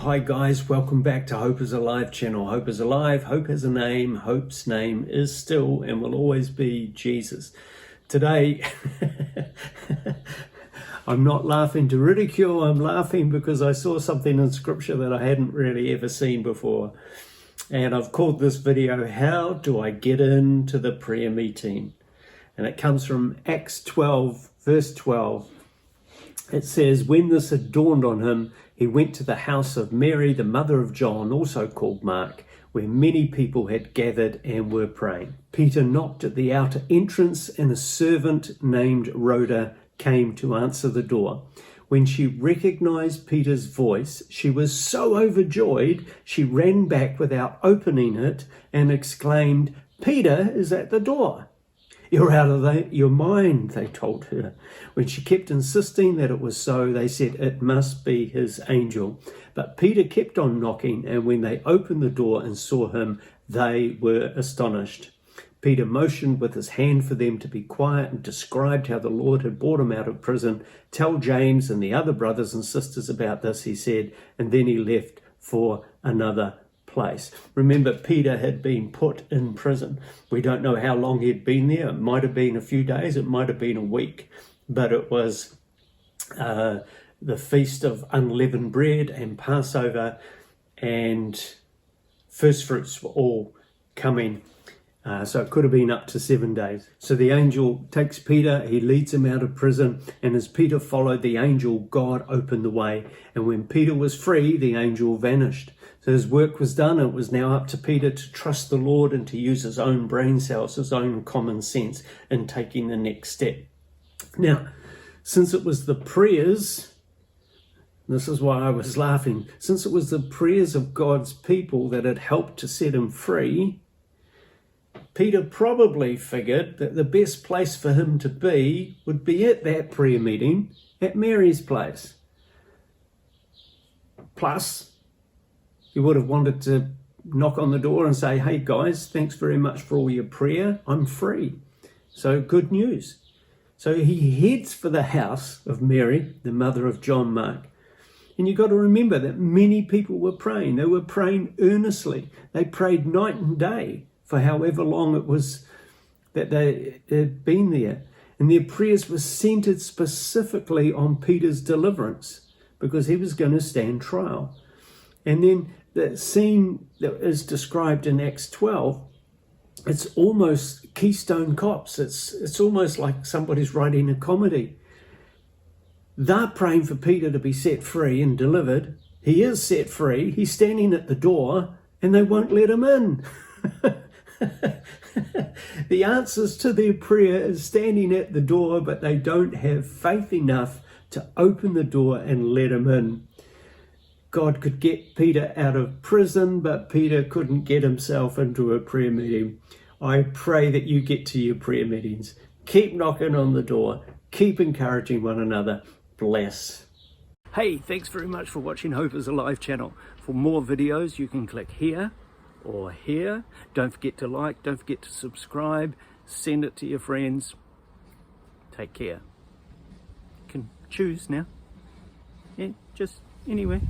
Hi guys, welcome back to Hope is Alive channel. Hope is alive, hope has a name, hope's name is still and will always be Jesus. Today, I'm not laughing to ridicule, I'm laughing because I saw something in scripture that I hadn't really ever seen before. And I've called this video, How Do I Get Into the Prayer Meeting? And it comes from Acts 12, verse 12. It says, when this had dawned on him, he went to the house of Mary, the mother of John, also called Mark, where many people had gathered and were praying. Peter knocked at the outer entrance, and a servant named Rhoda came to answer the door. When she recognized Peter's voice, she was so overjoyed, she ran back without opening it and exclaimed, "Peter is at the door." "You're out of your mind," they told her. When she kept insisting that it was so, they said it must be his angel. But Peter kept on knocking, and when they opened the door and saw him, they were astonished. Peter motioned with his hand for them to be quiet and described how the Lord had brought him out of prison. "Tell James and the other brothers and sisters about this," he said, and then he left for another place. Remember, Peter had been put in prison. We don't know how long he'd been there. It might have been a few days, it might have been a week, but it was the feast of unleavened bread and Passover, and first fruits were all coming. So it could have been up to 7 days. So the angel takes Peter, he leads him out of prison, and as Peter followed the angel, God opened the way. And when Peter was free, the angel vanished. So his work was done. It was now up to Peter to trust the Lord and to use his own brain cells, his own common sense in taking the next step. Now, since it was the prayers, this is why I was laughing, since it was the prayers of God's people that had helped to set him free, Peter probably figured that the best place for him to be would be at that prayer meeting at Mary's place. Plus, he would have wanted to knock on the door and say, "Hey guys, thanks very much for all your prayer. I'm free." So good news. So he heads for the house of Mary, the mother of John Mark. And you've got to remember that many people were praying. They were praying earnestly. They prayed night and day for however long it was that they had been there. And their prayers were centered specifically on Peter's deliverance because he was going to stand trial. And then the scene that is described in Acts 12, it's almost Keystone Cops. It's almost like somebody's writing a comedy. They're praying for Peter to be set free and delivered. He is set free. He's standing at the door and they won't let him in. The answers to their prayer is standing at the door, but they don't have faith enough to open the door and let him in. God could get Peter out of prison, but Peter couldn't get himself into a prayer meeting. I pray that you get to your prayer meetings. Keep knocking on the door. Keep encouraging one another. Bless. Hey, thanks very much for watching Hope is Alive channel. For more videos, you can click here or here. Don't forget to like, don't forget to subscribe, send it to your friends. Take care. You can choose now. Yeah, just anyway.